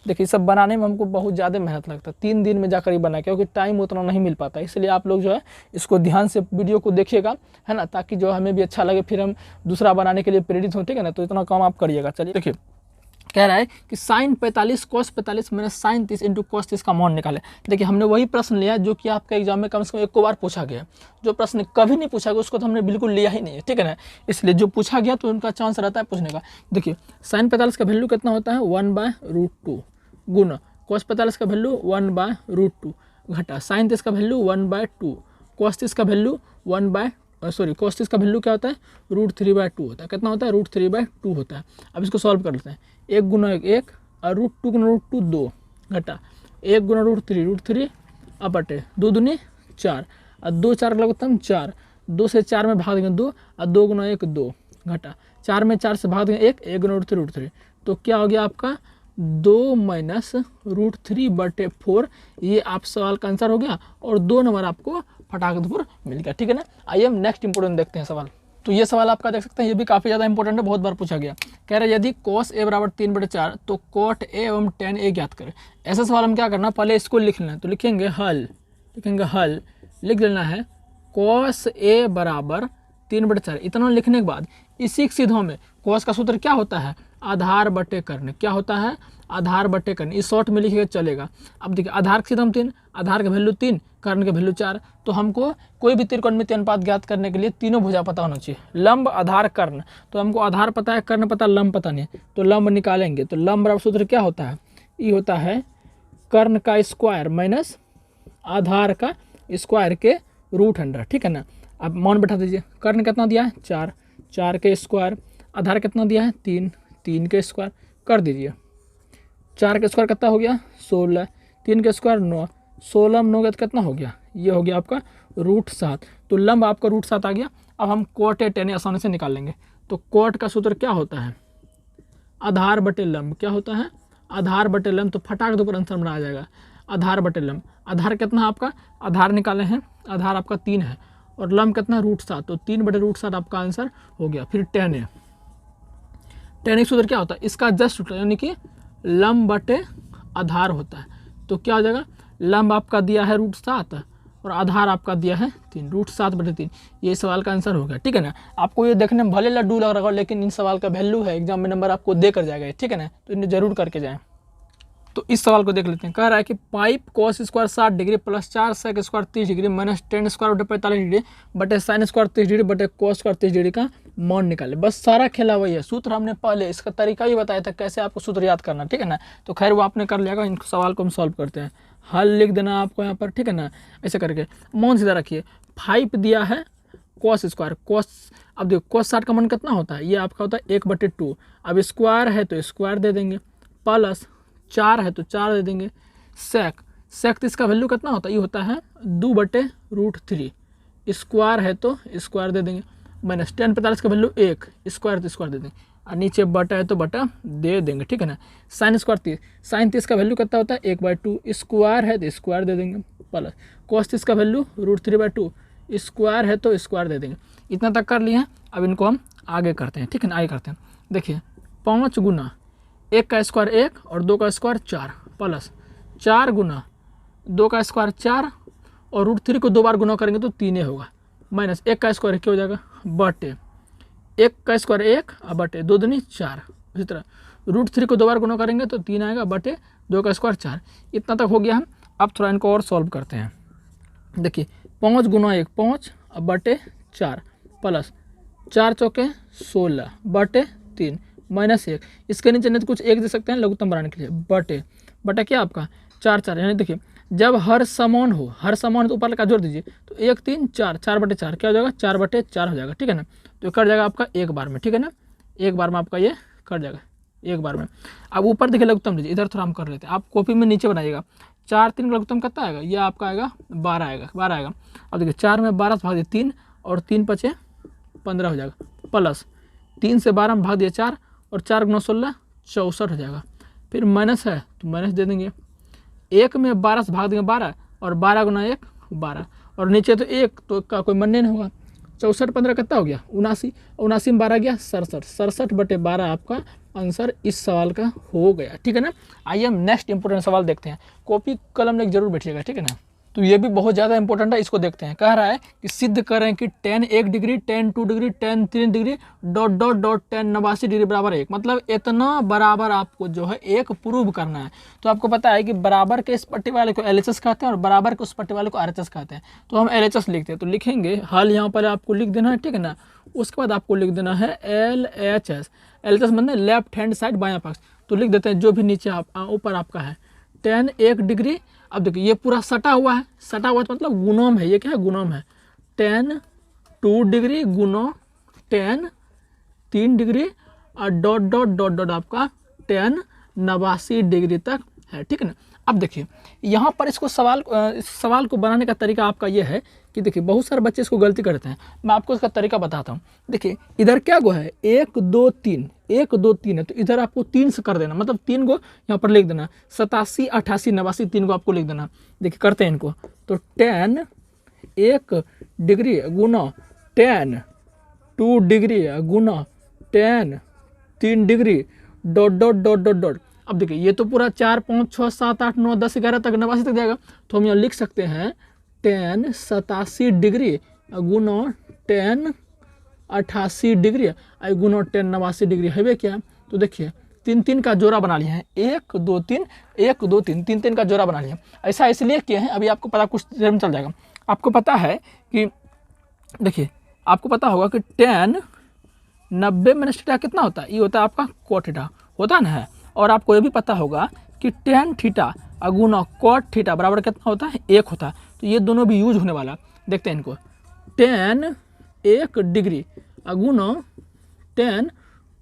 देखिए सब बनाने में हमको बहुत ज़्यादा मेहनत लगता है, 3 दिन में जाकर ही बना, क्योंकि टाइम उतना नहीं मिल पाता। इसलिए आप लोग जो है इसको ध्यान से वीडियो को देखिएगा, है ना, ताकि जो हमें भी अच्छा लगे, फिर हम दूसरा बनाने के लिए प्रेरित हो, ठीक है ना। तो इतना काम आप करिएगा। चलिए देखिए कह रहा है कि साइन 45 कॉस 45 मैंने साइन 30 इंटू कॉस 30 का मान निकाले। देखिए हमने वही प्रश्न लिया जो कि आपके एग्जाम में कम से कम 1 बार पूछा गया। जो प्रश्न कभी नहीं पूछा गया उसको तो हमने बिल्कुल लिया ही नहीं है, ठीक है ना। इसलिए जो पूछा गया तो उनका चांस रहता है पूछने का। देखिए साइन 45 का वैल्यू कितना होता है 1/√2 गुना कॉस 45 का वैल्यू 1/√2 घटा साइन 30 का वैल्यू 1/2 कॉस 30 का वैल्यू कॉस 30 का वैल्यू क्या होता है √3/2 होता है। कितना होता है √3/2 होता है। अब इसको सॉल्व कर लेते हैं। 1 गुना 1 और √2 गुना √2 2 घटा 1 गुना √3 अब बटे 2 दूनी 4 और 2 4 लगभग 4 2 से 4 में भाग देंगे 2 और 2 गुना 1 2 घटा 4 में 4 से भाग देंगे 1 गुना √3 तो क्या हो गया आपका 2 माइनस √3/4। ये आप सवाल का आंसर हो गया और 2 नंबर आपको फटाकदपुर मिल गया, ठीक है ना। आइए हम नेक्स्ट इंपोर्टेंट देखते हैं सवाल। तो ये सवाल आपका देख सकते हैं, ये भी काफ़ी ज़्यादा इंपॉर्टेंट है, बहुत बार पूछा गया। कह रहे यदि cos a बराबर 3/4 तो cot a एवं tan a ज्ञात करें। ऐसा सवाल हम क्या करना, पहले इसको लिख लेना है। तो लिखेंगे हल लिख लेना है cos a बराबर 3/4। इतना लिखने के बाद इसी सीधों में cos का सूत्र क्या होता है आधार बटे कर्ण। क्या होता है आधार बटे कर्ण। इस शॉर्ट में लिखिए चलेगा। अब देखिए आधार के सीधे हम 3, आधार का वैल्यू 3, कर्ण के वैल्यू 4। तो हमको कोई भी त्रिकोणमितीय अनुपात ज्ञात करने के लिए तीनों भुजा पता होना चाहिए, लंब आधार कर्ण। तो हमको आधार पता है, कर्ण पता, लंब पता नहीं है, तो लंब निकालेंगे। तो लंब बराबर सूत्र क्या होता है, ये होता है कर्ण का स्क्वायर माइनस आधार का स्क्वायर के √100, ठीक है ना। अब मान बैठा दीजिए। कर्ण कितना दिया है 4, 4 के स्क्वायर, आधार कितना दिया है 3, 3 के स्क्वायर कर दीजिए। 4 के स्क्वायर कितना हो गया 16, 3 के स्क्वायर 9, 16 में 9 कितना हो गया, ये हो गया आपका √7। तो लंब आपका √7 आ गया। अब हम cot a tan a आसानी से निकाल लेंगे। तो cot का सूत्र क्या होता है आधार बटे लंब। क्या होता है आधार बटे लंब। तो फटाक दो पर आंसर बना आ जाएगा आधार बटे लंब। आधार कितना आपका, आधार निकाले हैं, आधार आपका 3 है और लंब कितना √7, तो 3/√7 आपका आंसर हो गया। फिर tan a, tan a सूत्र क्या होता है इसका जस्ट सूत्र, यानी कि लंब बटे आधार होता है। तो क्या हो जाएगा लंब आपका दिया है √7 और आधार आपका दिया है 3, √7/3। ये सवाल का आंसर हो गया, ठीक है ना। आपको ये देखने में भले लड्डू लग रहा हो, लेकिन इन सवाल का वैल्यू है, एग्जाम में नंबर आपको दे कर जाएगा, ठीक है ना। तो इन्हें जरूर करके जाएं। तो इस सवाल को देख लेते हैं। कह रहा है कि pipe cos square 60 degree plus 4 sec square 30 degree minus tan square बटे 45 डिग्री बटे sin स्क्वायर 30 डिग्री बटे cos स्क्वायर 30 डिग्री का मान निकाले। बस सारा खेला वही है। सूत्र हमने पहले इसका तरीका भी बताया था कैसे आपको सूत्र याद करना, ठीक है ना। तो खैर वो आपने कर लिया। इन सवाल को हम सॉल्व करते हैं। हल लिख देना आपको यहाँ पर, ठीक है ना। ऐसे करके मान सीधा रखिए। 5 दिया है cos स्क्वायर, cos अब देखो cos 60 का मान कितना होता है, ये आपका होता है 1/2। अब स्क्वायर है तो स्क्वायर दे देंगे, प्लस 4 है तो 4 दे देंगे, sec तो इसका वैल्यू कितना होता है, ये होता है 2/√3। स्क्वायर है तो स्क्वायर दे देंगे, माइनस tan 45 का वैल्यू 1, स्क्वायर तो स्क्वायर दे देंगे, और नीचे बटा है तो बटा दे देंगे, ठीक है ना। sin स्क्वायर 30, sin 30 का वैल्यू कितना होता है 1/2, स्क्वायर है तो स्क्वायर दे देंगे, प्लस cos 30 का वैल्यू √3/2, स्क्वायर है तो स्क्वायर दे देंगे। इतना तक कर लिए हैं। अब इनको हम आगे करते हैं, ठीक है ना। आगे करते हैं। देखिए 5 गुना 1 का स्क्वायर 1 और 2 का स्क्वायर 4 प्लस 4 गुना 2 का स्क्वायर 4 और √3 को 2 बार गुना करेंगे तो 3 होगा, माइनस 1 का स्क्वायर क्या हो जाएगा बटे 1 का स्क्वायर 1 और बटे 2 दूनी 4। इसी तरह √3 को 2 बार गुना करेंगे तो 3 आएगा बटे 2 का स्क्वायर 4। इतना तक हो गया हम। अब थोड़ा इनको और सॉल्व करते हैं। देखिए 5 गुना 1 5 और बटे 4 प्लस 4 चौके 16 बटे 3 माइनस 1। इसके नीचे नहीं तो कुछ 1 दे सकते हैं लघुत्तम बनाने के लिए, बटे क्या आपका 4 4। यानी देखिए जब हर समान हो तो ऊपर का जोड़ दीजिए, तो 1 3 4 4/4 क्या हो जाएगा 4/4 हो जाएगा, ठीक है ना। तो कट जाएगा आपका एक बार में, ठीक है ना। एक बार में आपका ये कट जाएगा एक बार में। अब ऊपर देखिए लघुत्तम लीजिए, इधर थोड़ा हम कर लेते हैं। आप कॉपी में नीचे बनाइएगा। 4 3 का लघुत्तम कितना आएगा, ये आपका आएगा 12 आएगा। अब देखिए 4 में 12 से भाग दिए 3 और 3 5 15 हो जाएगा, प्लस 3 से 12 में भाग दिए 4 और 4 गुना 16 64 हो जाएगा। फिर माइनस है तो माइनस दे देंगे। 1 में 12 से भाग देंगे 12 और 12 गुना 1 12 और नीचे तो 1 तो का कोई मन नहीं होगा। 64 15 कितना हो गया 79, 79 में 12 गया 67, 67/12 आपका आंसर इस सवाल का हो गया, ठीक है ना। आइए हम नेक्स्ट इंपॉर्टेंट सवाल देखते हैं, कॉपी कलम लेकर जरूर बैठिएगा, ठीक है ना। तो ये भी बहुत ज़्यादा इंपॉर्टेंट है, इसको देखते हैं। कह रहा है कि सिद्ध करें कि tan 1 degree, tan 2 degree, tan 3 degree dot dot dot tan 89 degree बराबर 1। मतलब इतना बराबर आपको जो है एक प्रूव करना है। तो आपको पता है कि बराबर के इस पट्टी वाले को LHS कहते हैं और बराबर के उस पट्टी वाले को RHS कहते हैं। तो हम LHS लिखते हैं, तो लिखेंगे हल यहाँ पर आपको लिख देना है, ठीक है ना। उसके बाद आपको लिख देना है LHS। LHS मतलब लेफ्ट हैंड साइड बायां पक्ष। तो लिख देते हैं जो भी नीचे ऊपर आपका है tan 1 डिग्री। अब देखिए ये पूरा सटा हुआ है, सटा हुआ तो मतलब गुणोम है, ये क्या है गुणोम है। tan 2 डिग्री गुणो tan 3 डिग्री और डॉट डॉट डॉट डॉट आपका tan 89 डिग्री तक है, ठीक है ना। अब देखिए यहाँ पर इसको इस सवाल को बनाने का तरीका आपका ये है कि देखिए बहुत सारे बच्चे इसको गलती करते हैं, मैं आपको इसका तरीका बताता हूँ। देखिए इधर क्या गो है 1 2 3, 1 2 3 है, तो इधर आपको 3 से कर देना, मतलब 3 को यहाँ पर लिख देना, 87 88 89 3 को आपको लिख देना। देखिए करते हैं इनको, तो tan 1 डिग्री गुना tan 2 डिग्री गुना tan 3 degree dot dot dot dot dot. अब देखिए ये तो पूरा 4 5 6 7 8 9 10 11 तक 89 तक जाएगा। तो हम यहाँ लिख सकते हैं tan 87 डिग्री गुना tan 88 डिग्री गुना tan 89 डिग्री है क्या। तो देखिए 3 3 का जोड़ा बना लिया है, 1 2 3 1 2 3 3 3 का जोड़ा बना लिया। ऐसा इसलिए किए हैं, अभी आपको पता कुछ देर में चल जाएगा। आपको पता है कि देखिए आपको पता होगा कि tan 90 माइनस थीटा कितना होता है, ये होता है आपका cot थीटा होता है ना। और आपको ये भी पता होगा कि tan थीटा गुना cot थीटा बराबर कितना होता है 1 होता है। तो ये दोनों भी यूज होने वाला, देखते हैं इनको। tan 1 डिग्री गुना tan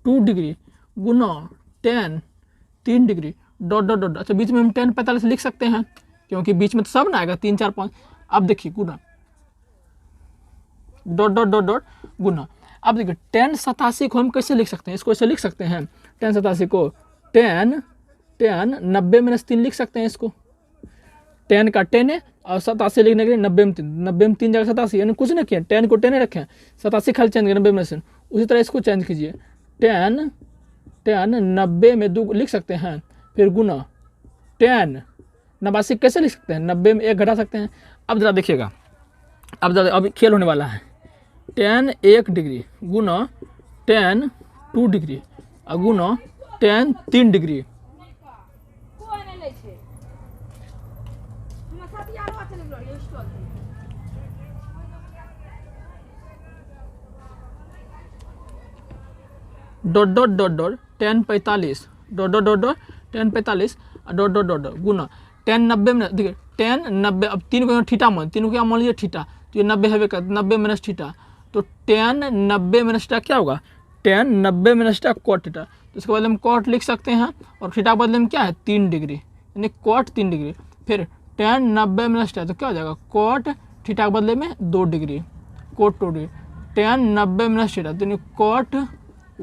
2 डिग्री गुना tan 3 degree dot dot dot. अच्छा बीच में हम tan 45 लिख सकते हैं क्योंकि बीच में तो सब ना आएगा 3 4 5। अब देखिए गुना डॉट डॉट डॉट डॉट गुना। अब देखिए tan 87 को हम कैसे लिख सकते हैं, इसको ऐसे लिख सकते हैं tan 87 को tan 90 माइनस 3 लिख सकते हैं इसको। tan का 10 है और 87 लिखने के लिए 90 में 3 जगह 87, यानी कुछ ना किया, tan को 10 रखें, 87 खाली चेंज करें 90 माइनस 3। उसी तरह इसको चेंज कीजिए, tan 90 में 2 लिख सकते हैं, फिर गुना tan 89 कैसे लिख सकते हैं, 90 में 1 घटा सकते हैं। अब जरा देखिएगा, अब खेल होने वाला है। tan 1 डिग्री गुना tan 2 डिग्री गुना tan 3 degree. Dot dot dot dot tan 45 dot dot dot dot tan 45 dot dot dot गुना tan 90 में देखिए tan 90। अब 3 को थीटा मान, 3 को क्या मान लीजिए थीटा, तो ये 90 है, 90 माइनस थीटा, तो tan 90 माइनस थीटा क्या होगा, tan 90 minus theta cot theta. तो इसके बदले हम cot लिख सकते हैं और थीटा के बदले में क्या है 3 डिग्री, यानी cot 3 डिग्री। फिर tan 90 माइनस थीटा तो क्या हो जाएगा cot थीटा के बदले में 2 degree, cot 2 degree. tan 90 minus theta तो cot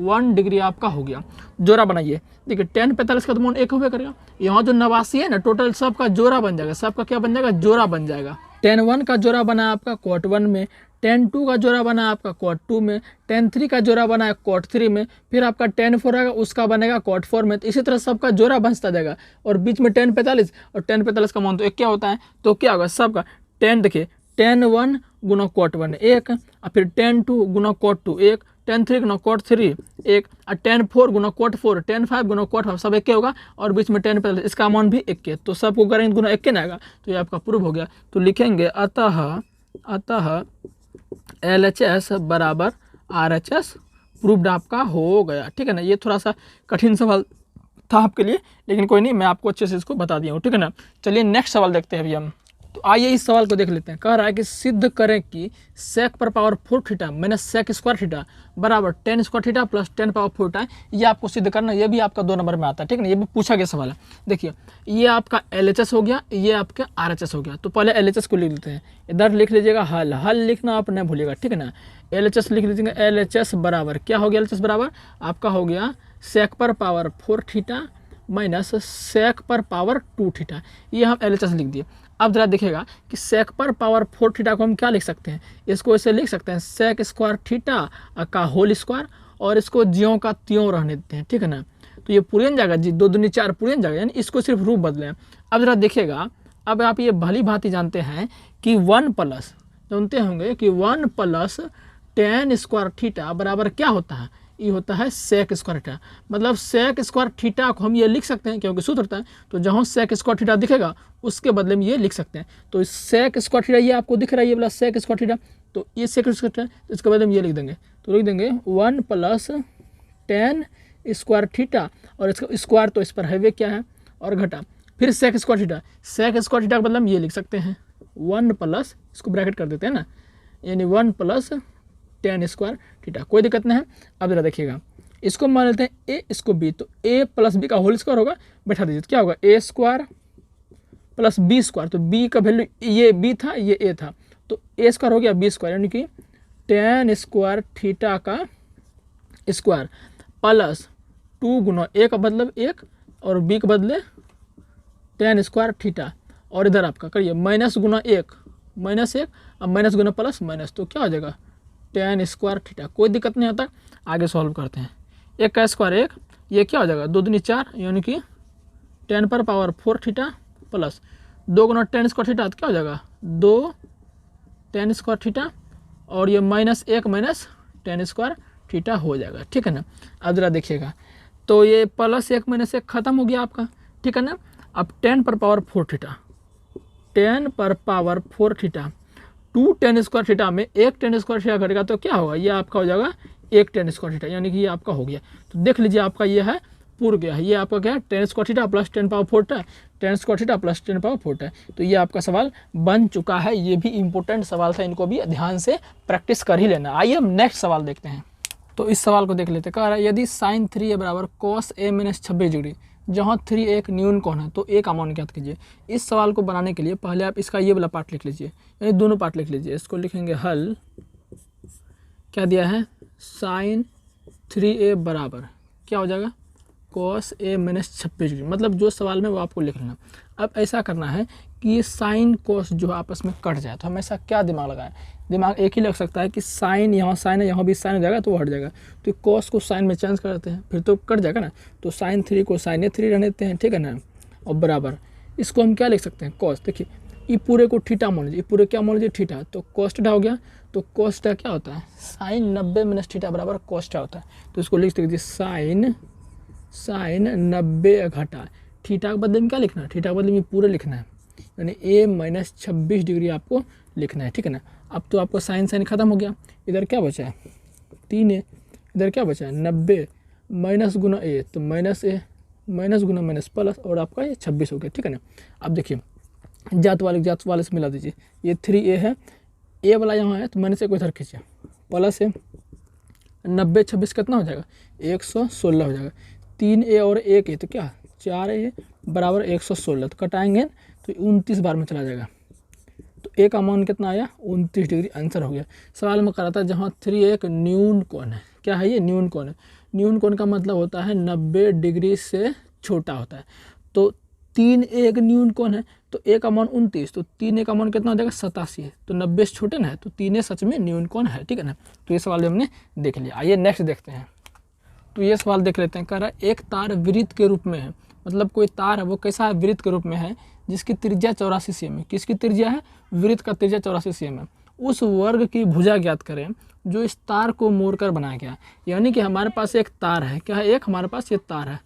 1 डिग्री आपका हो गया। जोड़ा बनाइए, देखिए tan 45 का तो मान 1 हुआ करेगा, यहाँ जो 89 है ना टोटल सबका जोड़ा बन जाएगा, सबका क्या बन जाएगा जोड़ा बन जाएगा। tan 1 का जोड़ा बना आपका cot 1 में, tan 2 का जोड़ा बना आपका cot 2 में, tan 3 का जोड़ा बना है cot 3 में, फिर आपका tan 4 आएगा उसका बनेगा cot 4 में। तो इसी तरह सबका जोड़ा बनता जाएगा और बीच में tan 45 और tan 45 का मान तो 1 क्या होता है, तो क्या होगा सबका tan, देखिए tan 1 गुना cot 1 1 और फिर tan 2 गुना cot 2 1, tan 3 गुना cot 3 1 और tan 4 गुना cot 4, tan 5 गुना cot 5 सब 1 के होगा और बीच में tan 45 इसका मान भी 1 के, तो सबको करेंगे गुना 1 के ना आएगा, तो ये आपका प्रूव हो गया। तो लिखेंगे अतः LHS बराबर RHS प्रूव्ड आपका हो गया, ठीक है ना। ये थोड़ा सा कठिन सवाल था आपके लिए, लेकिन कोई नहीं, मैं आपको अच्छे से इसको बता दिया हूँ, ठीक है ना। चलिए नेक्स्ट सवाल देखते हैं अभी हम। तो आइए इस सवाल को देख लेते हैं। कह रहा है कि सिद्ध करें कि sec पर power 4 theta minus sec square theta बराबर tan square theta plus tan power 4 theta. ये आपको सिद्ध करना, ये भी आपका 2 नंबर में आता है, ठीक है ना। ये भी पूछा गया सवाल है। देखिए ये आपका LHS हो गया, ये आपका RHS हो गया। तो पहले LHS को लिख लेते हैं, इधर लिख लीजिएगा हल लिखना आप नहीं भूलिएगा, ठीक है ना। LHS लिख लीजिएगा, LHS बराबर क्या हो गया, LHS बराबर आपका हो गया sec पर पावर 4 थीटा माइनस sec पर पावर 2 थीटा। ये हम LHS लिख दिए। अब जरा देखिएगा कि sec पर पावर 4 थीटा को हम क्या लिख सकते हैं, इसको ऐसे लिख सकते हैं sec स्क्वायर थीटा का होल स्क्वायर और इसको ज्यों का त्यों रहने देते हैं, ठीक है ना। तो ये पूरे जाएगा जी, 2 दूनी 4 पूरे जाएगा, यानी इसको सिर्फ रूप बदलें। अब जरा देखिएगा, अब आप ये भली भांति जानते हैं कि 1 प्लस, जानते होंगे कि 1 प्लस tan स्क्वायर थीटा बराबर क्या होता है, ये होता है सेक स्क्वायर थीटा। मतलब सेक स्क्वायर थीटा को हम ये लिख सकते हैं क्योंकि सूत्र होता है, तो जहाँ सेक स्क्वायर थीटा दिखेगा उसके बदले में ये लिख सकते हैं। तो सेक स्क्वायर थीटा ये आपको दिख रहा है, ये वाला सेक स्क्वायर थीटा, तो ये सेक स्क्वायर थीटा, इसके बदले में ये लिख देंगे, तो लिख देंगे 1 प्लस tan स्क्वायर थीटा, और इसका स्क्वायर तो इस पर हैवे क्या है और घटा, फिर sec square theta. Sec square theta का बदले में ये लिख सकते हैं 1 प्लस, इसको ब्रैकेट कर देते हैं ना, यानी 1 प्लस tan स्क्वायर थीटा, कोई दिक्कत नहीं है। अब जरा देखिएगा, इसको मान लेते हैं a, इसको b, तो a प्लस बी का होल स्क्वायर होगा, बैठा दीजिए, तो क्या होगा a स्क्वायर प्लस बी स्क्वायर, तो b का वैल्यू ये b था ये a था, तो a स्क्वायर हो गया b स्क्वायर, यानी कि tan स्क्वायर थीटा का स्क्वायर प्लस 2 गुना a का मतलब 1 और b के बदले tan स्क्वायर थीटा, और इधर आपका करिए माइनस गुना 1 माइनस 1, अब माइनस गुना प्लस माइनस, तो क्या हो जाएगा tan स्क्वायर थीटा। कोई दिक्कत नहीं आता, आगे सॉल्व करते हैं। 1 का स्क्वायर 1, ये क्या हो जाएगा 2 दूनी 4, यानी कि tan पर पावर 4 थीटा प्लस 2 गुना tan स्क्वायर थीटा, तो क्या हो जाएगा 2 tan स्क्वायर थीटा, और ये minus 1 minus tan square theta हो जाएगा, ठीक है ना। अब जरा देखिएगा, तो ये प्लस 1 माइनस 1 खत्म हो गया आपका, ठीक है ना। अब 10 पर पावर 4 थीटा, 10 पर power 4 theta, 2 tan square theta में 1 tan स्क्वायर थीटा घटेगा, तो क्या होगा, ये आपका हो जाएगा 1 tan स्क्वायर थीटा, यानी कि ये आपका हो गया। तो देख लीजिए आपका ये है पूर्ण गया है, ये आपका क्या है tan square theta plus 10 power 4 है, tan square theta plus 10 power 4 है। तो ये आपका सवाल बन चुका है, ये भी इंपॉर्टेंट सवाल था, इनको भी ध्यान से प्रैक्टिस कर ही लेना। आइए हम नेक्स्ट सवाल देखते हैं। तो इस सवाल को देख लेते हैं, कह रहा है यदि साइन 3a बराबर कॉस a माइनस 26 डिग्री, जहाँ 3 एक न्यून कोण है, तो a का मान ज्ञात कीजिए। इस सवाल को बनाने के लिए पहले आप इसका ये वाला पार्ट लिख लीजिए, यानी दोनों पार्ट लिख लीजिए। इसको लिखेंगे हल, क्या दिया है साइन 3a बराबर क्या हो जाएगा कॉस a माइनस 26 डिग्री, मतलब जो सवाल में वो आपको लिख लेना। अब ऐसा करना है कि ये साइन कॉस जो आपस में कट जाए, तो हमेशा क्या दिमाग लगाएं, दिमाग एक ही लग सकता है कि साइन यहाँ साइन है, यहाँ भी साइन हो जाएगा तो वो हट जाएगा, तो कॉस को साइन में चेंज कर देते हैं, फिर तो कट जाएगा ना। तो साइन 3 को साइन ए 3 रहने देते हैं, ठीक है ना। और बराबर इसको हम क्या लिख सकते हैं कॉस, देखिए ये पूरे को थीटा मान लीजिए, पूरे क्या मान लीजिए थीटा, तो कॉस थीटा हो गया। तो कॉस थीटा क्या होता है साइन 90 माइनस थीटा बराबर कॉस थीटा होता है। तो इसको लिख दीजिए साइन 90 घटा थीटा के बदले में क्या लिखना है, थीटा के बदले में पूरे लिखना है, यानी a माइनस 26 डिग्री आपको लिखना है, ठीक है ना। अब तो आपको साइन साइन खत्म हो गया, इधर क्या बचा है 3a, इधर क्या बचा है 90 माइनस गुना a, तो minus a minus Guna minus plus, और आपका ये 26 हो गया, ठीक है ना। अब देखिए जात वाले से मिला दीजिए, ये 3a है, a वाला यहाँ है तो माइनस a को इधर खींचिए, प्लस है 90 26 कितना हो जाएगा 116 हो जाएगा, 3a और 1a तो क्या 4a बराबर 116, तो कटाएंगे तो 29 बार में चला जाएगा, तो a का मान कितना आया 29 डिग्री, आंसर हो गया। सवाल में करा था जहाँ 3 एक न्यून कोण है, क्या है ये न्यून कोण है, न्यून कोण का मतलब होता है 90 डिग्री से छोटा होता है, तो 3 एक न्यून कोण है, तो a का मान 29, तो 3a का मान कितना हो जाएगा 87 है, तो 90 से छोटे ना है, तो 3a सच में न्यून कोण है, ठीक है ना। तो ये सवाल हमने देख लिया। आइए नेक्स्ट देखते हैं। तो ये सवाल देख लेते हैं, कह रहा है एक तार वृत्त के रूप में है, मतलब कोई तार है वो कैसा है वृत्त के रूप में है, जिसकी त्रिज्या 84 cm है। किसकी त्रिज्या है, वृत्त का त्रिज्या 84 cm है। उस वर्ग की भुजा ज्ञात करें जो इस तार को मोड़कर बनाया गया। यानी कि हमारे पास एक तार है, क्या है एक हमारे पास ये तार है,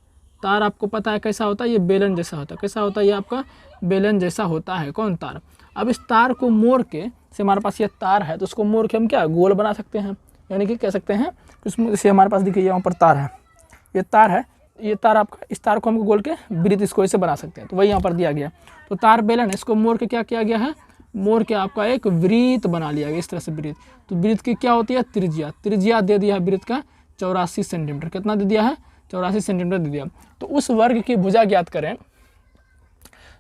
तार आपको पता है कैसा होता है, ये बेलन जैसा होता है, कैसा होता है ये आपका बेलन जैसा होता है कौन तार। अब इस तार को मोड़ के से हमारे पास ये तार है, तो उसको मोड़ के हम क्या गोल बना सकते हैं, यानी कि कह सकते हैं उसमें से हमारे पास देखिए यहाँ पर तार है, ये तार है, ये तार आपका, इस तार को हम गोल के वृत्त इसको ऐसे बना सकते हैं, तो वही यहाँ पर दिया गया। तो तार बेलन है, इसको मोड़ के क्या किया गया है, मोड़ के आपका एक वृत्त बना लिया गया, इस तरह से वृत्त। तो वृत्त की क्या होती है त्रिज्या, त्रिज्या दे दिया है वृत्त का 84 सेंटीमीटर, कितना दे दिया है 84 सेंटीमीटर दे दिया। तो उस वर्ग की भुजा ज्ञात करें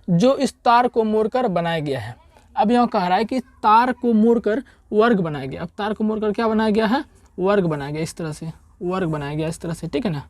जो इस तार को मोड़कर बनाया गया है। अब यहाँ कह रहा है कि तार को मोड़कर वर्ग बनाया गया। अब तार को मोड़कर क्या बनाया गया है, वर्ग बनाया गया, इस तरह से वर्ग बनाया गया, इस तरह से, ठीक है ना।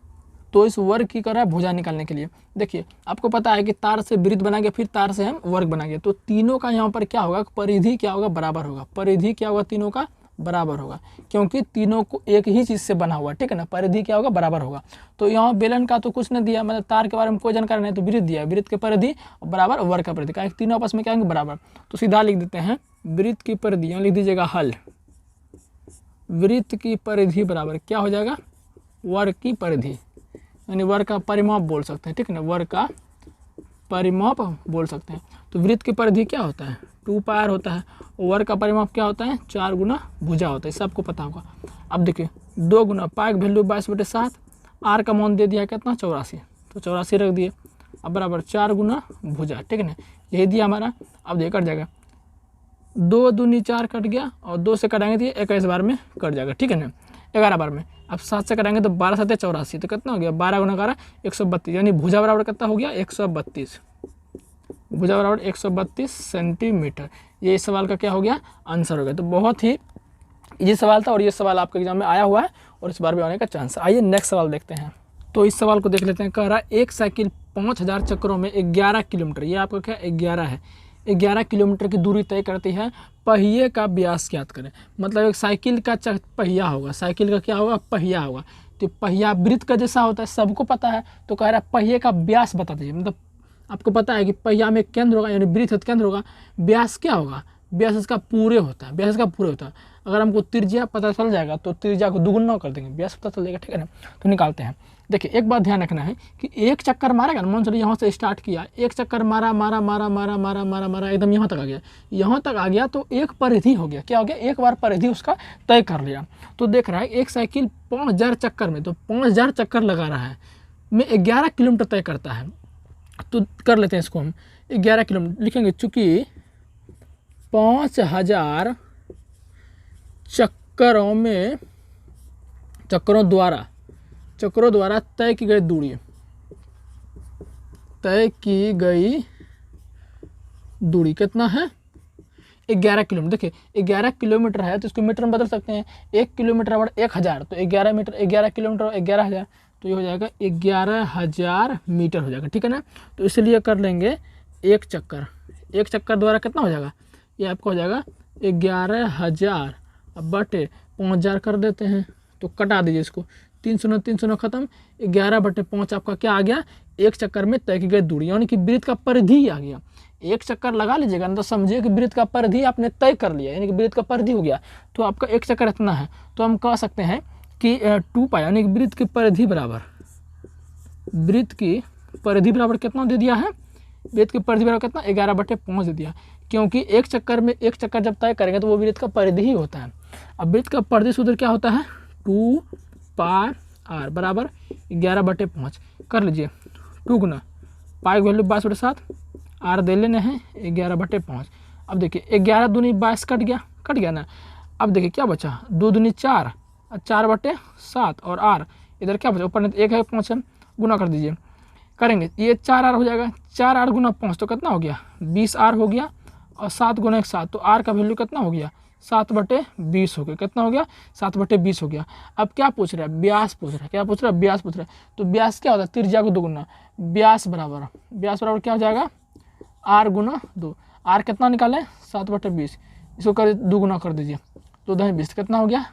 तो इस वर्ग की कर रहा है भुजा निकालने के लिए। देखिए आपको पता है कि तार से वृत्त बना गया, फिर तार से हम वर्ग बना गया, तो तीनों का यहाँ पर क्या होगा परिधि क्या होगा बराबर होगा, परिधि क्या होगा तीनों का बराबर होगा, क्योंकि तीनों को एक ही चीज़ से बना हुआ, ठीक है ना। परिधि क्या होगा, बराबर होगा। तो यहाँ बेलन का तो कुछ नहीं दिया, मतलब तार के बारे में कोई जानकारी नहीं, तो वृत्त दिया, वृत्त की परिधि बराबर वर्ग का परिधि, कारण तीनों आपस में क्या होंगे, बराबर। तो सीधा लिख देते हैं वृत्त की परिधि, यहाँ लिख दीजिएगा हल, वृत्त की परिधि बराबर क्या हो जाएगा, वर्ग की परिधि, यानी वर्ग का परिमाप बोल सकते हैं, ठीक है ना, वर्ग का परिमाप बोल सकते हैं। तो वृत्त की परिधि क्या होता है, 2πr होता है, वर्ग का परिमाप क्या होता है, 4 गुना भुजा होता है, सबको पता होगा। अब देखिए 2 गुना पाई की वैल्यू 22/7, आर का मान दे दिया कितना, 84, तो 84 रख दिए, अब बराबर 4 गुना भुजा, ठीक है ना, यही दिया हमारा। अब देखिए कट जाएगा, 2 दूनी 4 कट गया, और 2 से कटाएंगे तो ये 21 बार में कट जाएगा, ठीक है ना, 11 बार में। अब 7 से कटाएंगे तो 12 7 84, तो कितना हो गया, 12 गुना 11 132, यानी भुजा बराबर कितना हो गया, 132, भुजा बराबर 132 सेंटीमीटर। ये इस सवाल का क्या हो गया, आंसर हो गया। तो बहुत ही इजी सवाल था, और ये सवाल आपके एग्जाम में आया हुआ है, और इस बार भी आने का चांस है। आइए नेक्स्ट सवाल देखते हैं। तो इस सवाल को देख लेते हैं। कह रहा है एक साइकिल 5000 चक्रों में 11 किलोमीटर, ये आपका क्या 11 है, 11 किलोमीटर की दूरी तय करती है, पहिए का व्यास ज्ञात करें। मतलब एक साइकिल का पहिया होगा, साइकिल का क्या होगा, पहिया होगा। तो पहिया वृत्त का जैसा होता है, सबको पता है। तो कह रहा है पहिए का व्यास बता दीजिए। मतलब आपको पता है कि पहिया में केंद्र होगा, यानी वृत्त केंद्र होगा, व्यास क्या होगा, व्यास इसका पूरे होता है, व्यास इसका पूरे होता है। अगर हमको त्रिज्या पता चल जाएगा तो त्रिज्या को दुगुना कर देंगे, व्यास पता चल जाएगा, ठीक है ना। तो निकालते हैं। देखिए एक बात ध्यान रखना है कि एक चक्कर मारेगा ना, मान चलिए यहाँ से स्टार्ट किया, एक चक्कर मारा मारा मारा मारा मारा मारा मारा एकदम यहाँ तक आ गया, यहाँ तक आ गया तो एक परिधि हो गया, क्या हो गया, एक बार परिधि उसका तय कर लिया। तो देख रहा है एक साइकिल 5000 चक्कर में, तो 5000 चक्कर लगा रहा है, में 11 किलोमीटर तय करता है। तो कर लेते हैं इसको हम 11 किलोमीटर लिखेंगे, चूँकि 5000 चक्करों में चक्करों द्वारा तय की गई दूरी, कितना है, 11 किलोमीटर। देखिए 11 किलोमीटर है तो इसको मीटर में बदल सकते हैं, 1 किलोमीटर बराबर 1000, तो 11 मीटर, 11 किलोमीटर 11000, तो ये हो जाएगा 11000 मीटर हो जाएगा, ठीक है ना। तो इसलिए कर लेंगे एक चक्कर द्वारा कितना हो जाएगा, ये आपका हो जाएगा 11000 बटे 5000 कर देते हैं, तो कटा दीजिए इसको, 300 खत्म, 11/5 आपका क्या आ गया, एक चक्कर में तय की गई दूरी, यानी कि वृत्त का परिधि आ गया। एक चक्कर लगा लीजिएगा ना, तो समझिए कि वृत्त का परिधि आपने तय कर लिया, यानी कि वृत्त का परिधि हो गया। तो आपका एक चक्कर इतना है, तो हम कह सकते हैं कि 2π यानी कि वृत्त की परिधि बराबर कितना दे दिया है, वृत्त की परिधि बराबर कितना, 11/5 दे दिया, क्योंकि एक चक्कर जब तय करेंगे तो वो वृत्त का परिधि ही होता है। अब वृत्त का परिधि सूत्र क्या होता है, 2πr बराबर 11/5 कर लीजिए, 2 गुना पाई की वैल्यू 22/7, आर दे लेने हैं 11/5। अब देखिए 11 दूनी 22 कट गया ना। अब देखिए क्या बचा, 2 दूनी 4, 4/7, और आर इधर क्या बचा, ऊपर 1 है 5 है, गुना कर दीजिए, करेंगे ये 4r हो जाएगा, 4r गुना 5 तो कितना हो गया, 20r हो गया, और 7 गुना 1 7, तो r का वैल्यू कितना हो गया, 7/20 हो गया, कितना हो गया, 7/20 हो गया। अब क्या पूछ रहा है, व्यास पूछ रहा है, क्या पूछ रहा है, व्यास पूछ रहा है। तो व्यास क्या होता है, त्रिज्या को दुगुना, व्यास बराबर क्या हो जाएगा, r गुना 2, r कितना निकालें, 7/20, इसको कर दुगुना कर दीजिए, तो 20 कितना हो गया,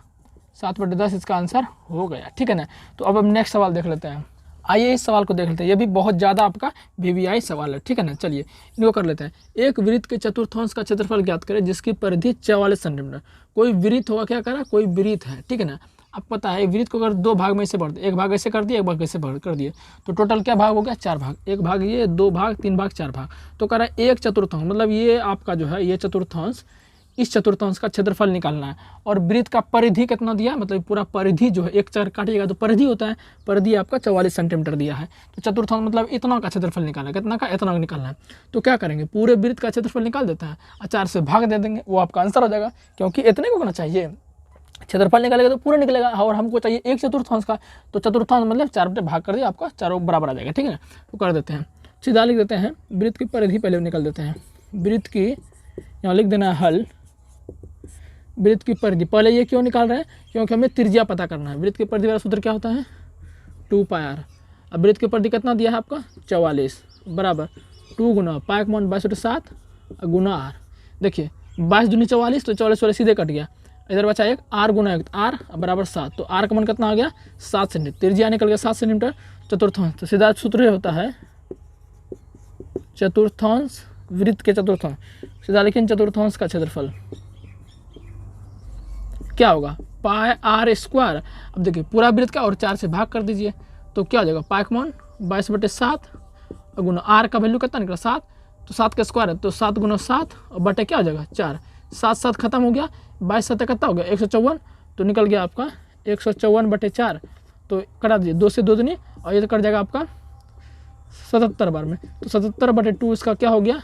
7/10, इसका आंसर हो गया, ठीक है ना। तो अब हम नेक्स्ट सवाल देख लेते हैं। आइए इस सवाल को देख लेते हैं, ये भी बहुत ज़्यादा आपका VVI सवाल है, ठीक है ना। चलिए इनको कर लेते हैं। एक वृत्त के चतुर्थांश का क्षेत्रफल ज्ञात करें जिसकी परिधि 44 सेंटीमीटर। कोई वृत्त होगा, क्या करा, कोई वृत्त है, ठीक है ना। अब पता है वृत्त को अगर 2 भाग में ऐसे बढ़ दिए, एक भाग ऐसे कर दिए, एक भाग ऐसे कर दिए, तो टोटल क्या भाग हो गया, 4 भाग, एक भाग ये, 2 भाग, 3 भाग, 4 भाग। तो कह रहा है एक चतुर्थांश, मतलब ये आपका जो है ये चतुर्थांश, इस चतुर्थांश का क्षेत्रफल निकालना है, और वृत्त का परिधि कितना दिया, मतलब पूरा परिधि जो है, एक चक्कर काटिएगा तो परिधि होता है, परिधि आपका 44 सेंटीमीटर दिया है। तो चतुर्थांश मतलब इतना का क्षेत्रफल निकालना है, कितना का, इतना का निकालना है। तो क्या करेंगे, पूरे वृत्त का क्षेत्रफल निकाल देता है और 4 से भाग दे देंगे, वो आपका आंसर हो जाएगा, क्योंकि इतने को होना चाहिए, क्षेत्रफल निकालेगा तो पूरा निकलेगा, और हमको चाहिए एक चतुर्थांश का, तो चतुर्थांश मतलब 4 बटे भाग कर दिया, आपका चारों बराबर आ जाएगा, ठीक है ना। तो कर देते हैं, सीधा लिख देते हैं, वृत्त की परिधि पहले निकाल देते हैं, वृत्त की यहाँ लिख देना है हल, वृत्त की परिधि पहले ये क्यों निकाल रहे हैं, क्योंकि हमें त्रिज्या पता करना है। वृत्त की परिधि वाला सूत्र क्या होता है, 2πr। अब वृत्त की परिधि कितना दिया है आपका, 44 बराबर 2 गुना पाई का मान 22/7 गुना r। देखिए 22 दूनी 44, तो 44 वाले सीधे कट गया, इधर बचा एक r गुना 1, r बराबर 7, तो r का मान कितना आ गया 7 सेंटीमीटर, त्रिज्या निकल गया 7 सेंटीमीटर चतुर्थांश। तो सीधा सूत्र होता है चतुर्थांश वृत्त के चतुर्थांश, सीधा लेकिन चतुर्थांश का क्षेत्रफल क्या होगा पाई r स्क्वायर। अब देखिए पूरा वृत्त का और 4 से भाग कर दीजिए तो क्या हो जाएगा, पाई का मान 22/7 और गुना r का वैल्यू कितना निकला 7, तो 7 का स्क्वायर है तो 7 गुना 7 और बटे क्या हो जाएगा 4, 7 खत्म हो गया, 22 7 कितना हो गया 154, तो निकल गया आपका 154/4, तो कटा दीजिए 2 से 2 दूनी और ये तो कट जाएगा आपका 77 बार में, तो 77/2 इसका क्या हो गया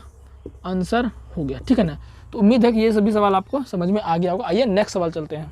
आंसर हो गया। ठीक है ना, तो उम्मीद है कि ये सभी सवाल आपको समझ में आ गया होगा। आइए नेक्स्ट सवाल चलते हैं।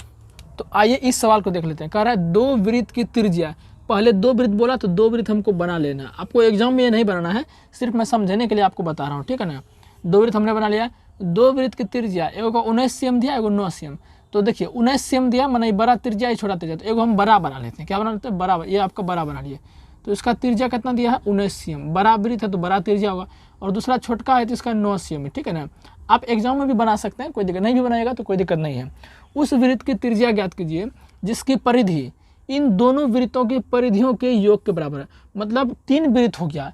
तो आइए इस सवाल को देख लेते हैं। कह रहा है 2 वृत्त की त्रिज्या, पहले 2 वृत्त बोला तो 2 वृत्त हमको बना लेना, आपको एग्जाम में ये नहीं बनाना है, सिर्फ मैं समझने के लिए आपको बता रहा हूँ। ठीक है ना, 2 वृत्त हमने बना लिया। 2 वृत्त की त्रिज्या, एगो को 19 cm दिया, एगो 9 cm, तो देखिए 19 cm दिया माना बड़ा त्रिज्या है छोटा त्रिज्या, तो एगो हम बड़ा बना लेते हैं। क्या बना लेते हैं बड़ा, ये आपका बड़ा बना लिया, तो इसका त्रिज्या कितना दिया है 19 cm, बड़ा वृत्त है तो बड़ा त्रिज्या होगा, और दूसरा छोटका है तो इसका 9 cm। ठीक है ना, आप एग्जाम में भी बना सकते हैं, कोई दिक्कत नहीं, भी बनाएगा तो कोई दिक्कत नहीं है। उस वृत्त की त्रिज्या ज्ञात कीजिए जिसकी परिधि इन दोनों वृत्तों की परिधियों के योग के बराबर है। मतलब 3 वृत्त हो गया,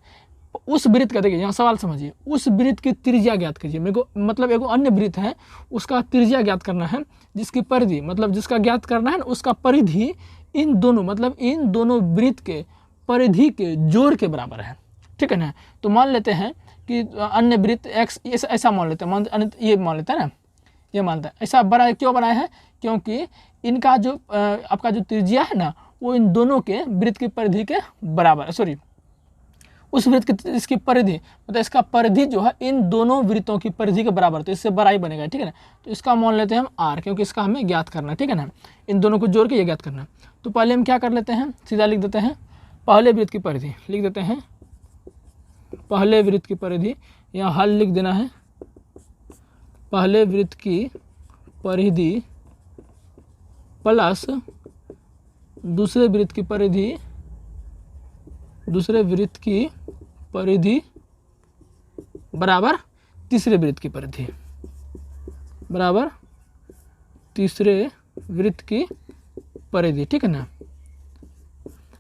उस वृत्त का देखिए यहाँ सवाल समझिए, उस वृत्त की त्रिज्या ज्ञात कीजिए। मेरे को मतलब एक अन्य वृत्त है उसका त्रिज्या ज्ञात करना है, जिसकी परिधि मतलब जिसका ज्ञात करना है उसका परिधि इन दोनों मतलब इन दोनों वृत्त के परिधि के जोड़ के बराबर है। ठीक है ना, तो मान लेते हैं कि अन्य वृत्त x ऐसा मान लेते हैं, ये मान लेते हैं ना, ये मानता है ऐसा बना, क्यों बनाया है क्योंकि इनका जो आपका जो त्रिज्या है ना वो इन दोनों के वृत्त की परिधि के बराबर है, सॉरी उस वृत्त की इसकी परिधि मतलब इसका परिधि जो है इन दोनों वृत्तों की परिधि के बराबर, तो इससे बड़ा ही बनेगा। ठीक है ना, तो इसका मान लेते हैं हम r, क्योंकि इसका हमें ज्ञात करना है। ठीक है ना, इन दोनों को जोड़ के ये ज्ञात करना है। तो पहले हम क्या कर लेते हैं, सीधा लिख देते हैं पहले वृत्त की परिधि, लिख देते हैं पहले वृत्त की परिधि, यहाँ हल लिख देना है पहले वृत्त की परिधि प्लस दूसरे वृत्त की परिधि, दूसरे वृत्त की परिधि बराबर तीसरे वृत्त की परिधि, बराबर तीसरे वृत्त की परिधि। ठीक है ना,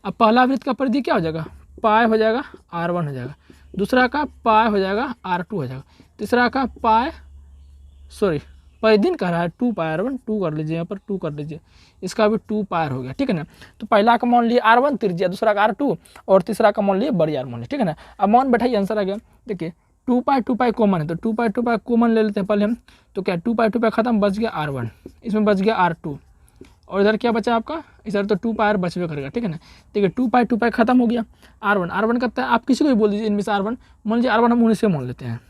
अब पहला वृत्त का परिधि क्या हो जाएगा पाई हो जाएगा, r1 हो जाएगा, दूसरा का पाई हो जाएगा, r2 हो जाएगा, तीसरा का पाई सॉरी परिधि कह रहा है 2 पाई r1, 2 कर लीजिए यहाँ पर 2 कर लीजिए, इसका भी 2 पाई हो गया। ठीक है ना, तो पहला का मान लिए r1 त्रिज्या, दूसरा का r2 और तीसरा का मान लिए बड़ी r मान लिए। ठीक है ना, अब मान बैठाइए आंसर आ गया। देखिए 2 पाई कॉमन है तो 2 पाई कॉमन ले लेते हैं पहले हम, तो क्या 2 पाई खत्म, बच गया r1, इसमें बच गया r2 और इधर क्या बचा आपका, इधर तो 2 पाई बचवे करेगा। ठीक है ना, देखिए 2 पाई खत्म हो गया, r1 करता है, आप किसी को भी बोल दीजिए इनमें से r1, मान लीजिए r1 हम उन्हीं से मान लेते हैं,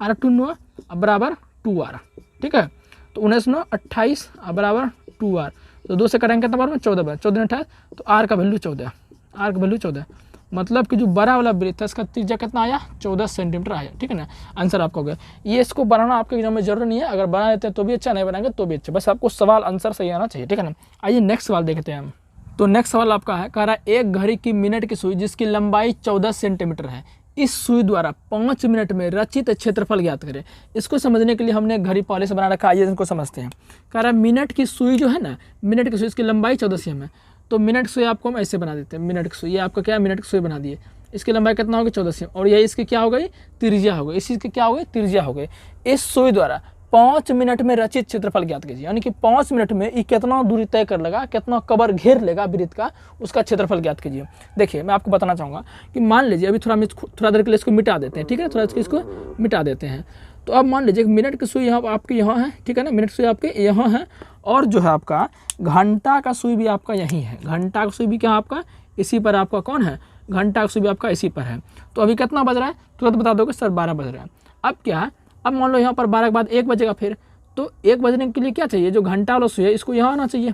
r2 9 बराबर 2r। ठीक है, तो 19 9 28 बराबर 2r, तो 2 से करेंगे कितना बार में 14 बार, 14 28, तो r का वैल्यू 14, r का वैल्यू 14, मतलब कि जो बड़ा वाला वृत्त है इसका त्रिज्या कितना आया 14 सेंटीमीटर आया। ठीक है ना, आंसर आपका हो गया। ये इसको बनाना आपके एग्जाम में जरूर नहीं है, अगर बना लेते हैं तो भी अच्छा, नहीं बनाएंगे तो भी अच्छा, बस आपको सवाल आंसर सही आना चाहिए। ठीक है ना, आइए नेक्स्ट सवाल देखते हैं हम। तो नेक्स्ट सवाल आपका है, कह रहा है एक घड़ी की मिनट की सुई जिसकी लंबाई 14 सेंटीमीटर है, इस सुई द्वारा 5 मिनट में रचित क्षेत्रफल ज्ञात करें। इसको समझने के लिए हमने घड़ी पहले से बना रखा है, आइए इनको समझते हैं। कह रहा है मिनट की सुई जो है ना, मिनट की सुई इसकी लंबाई 14 cm है, तो मिनट की सुई आपको हम ऐसे बना देते हैं, मिनट की सुई, ये आपका क्या है मिनट की सुई बना दिए, इसकी लंबाई कितना होगी 14 cm, और ये इसकी क्या हो गई त्रिज्या हो गई, इस चीज़ की क्या हो गई त्रिज्या हो गई। इस सुई द्वारा 5 मिनट में रचित क्षेत्रफल ज्ञात कीजिए, यानी कि 5 मिनट में ये कितना दूरी तय कर लेगा, कितना कवर घेर लेगा वृत्त का, उसका क्षेत्रफल ज्ञात कीजिए। देखिए मैं आपको बताना चाहूँगा कि मान लीजिए अभी थोड़ा देर के लिए इसको मिटा देते हैं। ठीक है, थोड़ा इसको मिटा देते हैं। तो अब मान लीजिए मिनट की सुई यहाँ आपके यहाँ है, ठीक है ना, मिनट की सुई आपके यहाँ है, और जो है आपका घंटा का सुई भी आपका यहीं है, घंटा का सुई भी क्या आपका इसी पर, आपका कौन है घंटा का सुई भी आपका इसी पर है। तो अभी कितना बज रहा है तुरंत बता दोगे सर 12 बज रहा है। अब क्या है, अब मान लो यहाँ पर 12 के बाद 1 बजेगा, फिर तो 1 बजने के लिए क्या चाहिए, जो घंटा वाला सुई है इसको यहाँ आना चाहिए,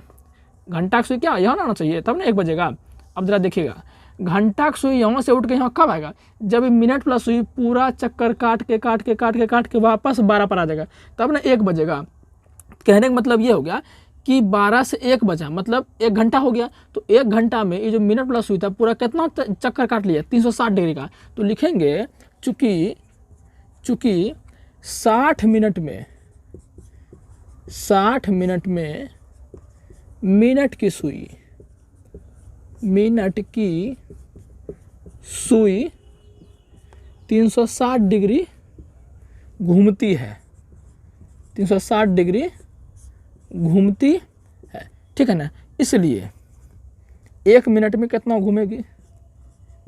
घंटा का सुई क्या यहाँ आना चाहिए, तब ना 1 बजेगा। अब जरा देखिएगा घंटा का सुई यहाँ से उठ के यहाँ कब आएगा, जब मिनट वाला सुई पूरा चक्कर काट के वापस 12 पर आ जाएगा, तब ना 1 बजेगा। कहने का मतलब ये हो गया कि 12 से 1 बजा, मतलब 1 घंटा हो गया। तो 1 घंटा में ये जो मिनट वाला सुई था पूरा कितना चक्कर काट लिया 360 डिग्री का, तो लिखेंगे चूँकि 60 मिनट में 60 मिनट में मिनट की सुई 360 डिग्री घूमती है, 360 डिग्री घूमती है, ठीक है ना। इसलिए 1 मिनट में कितना घूमेगी,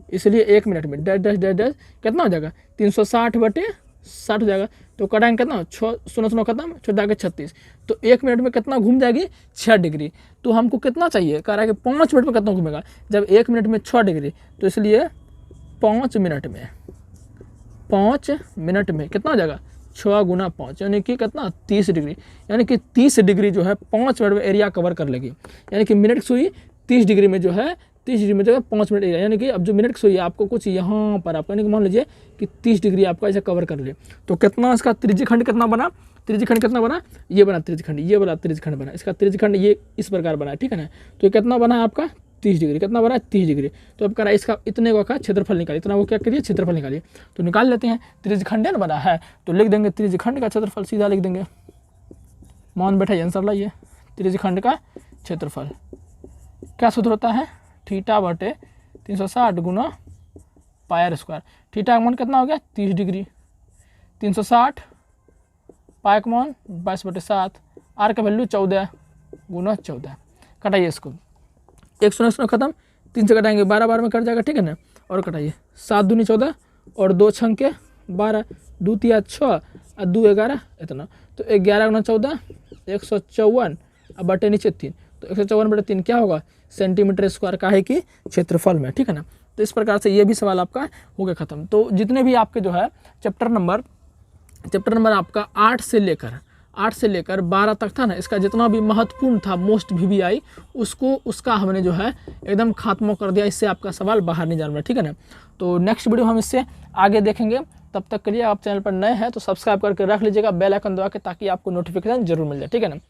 इसलिए 1 मिनट में डैश डैश डैश डैश कितना हो जाएगा 360 बटे 60 हो जाएगा। तो कटाएंगे कितना, 6 खत्म, 6 36, तो 1 मिनट में कितना घूम जाएगी 6 डिग्री। तो हमको कितना चाहिए, कह रहा है कि 5 मिनट में कितना घूमेगा, जब 1 मिनट में 6 डिग्री, तो इसलिए 5 मिनट में कितना हो जाएगा 6 गुना 5 यानी कि कितना 30 डिग्री, यानी कि 30 डिग्री जो है 5 मिनट में एरिया कवर कर लेगी। यानी कि मिनट की सुई 30 डिग्री में जो है 5 मिनट एरिया, यानी कि अब जो मिनट की सुई है आपको कुछ यहाँ पर आपको, यानी कि मान लीजिए कि 30 डिग्री आपका ऐसे कवर कर ले, तो कितना इसका त्रिज्यखंड कितना बना, ये बना त्रिज्यखंड, ये वाला त्रिज्यखंड बना, इसका त्रिज्यखंड ये इस प्रकार बना, ठीक है ना। तो ये कितना बना है आपका 30 डिग्री, कितना बना 30 डिग्री। तो अब कह रहा है इसका इतने को का क्षेत्रफल निकालिए, इतना वो क्या करिए क्षेत्रफल निकालिए। तो निकाल लेते हैं, त्रिज्यखंड बना है तो लिख देंगे त्रिज्यखंड का क्षेत्रफल, सीधा लिख देंगे, मान बैठा आंसर लाइए। त्रिज्यखंड का क्षेत्रफल क्या सूत्र होता है, थीटा बटे 360 गुना पाई आर स्क्वायर। थीटा का मान कितना हो गया 30 डिग्री, 360 पाई का मान 22/7, आर का वैल्यू 14 गुना 14। कटाइए इसको, 1 शून्य खत्म, 3 से कटाएंगे 12 बार में कट जाएगा, ठीक है ना। और कटाइए 7 दूनी 14 और 2 छंके 12, 2 तिया 6 और 2 11 इतना, तो 11 गुना 14 154 और बटे नीचे 3, तो 154 बटे 3 क्या होगा सेंटीमीटर स्क्वायर का है कि क्षेत्रफल में, ठीक है ना। तो इस प्रकार से ये भी सवाल आपका हो गया खत्म। तो जितने भी आपके जो है चैप्टर नंबर आपका 8 से लेकर 12 तक था ना, इसका जितना भी महत्वपूर्ण था मोस्ट VVI उसका हमने जो है एकदम खात्मा कर दिया, इससे आपका सवाल बाहर नहीं जाना, ठीक है ना। तो नेक्स्ट वीडियो हम इससे आगे देखेंगे, तब तक के लिए आप चैनल पर नए हैं तो सब्सक्राइब करके रख लीजिएगा बेल आइकन दबा के, ताकि आपको नोटिफिकेशन जरूर मिल जाए, ठीक है ना।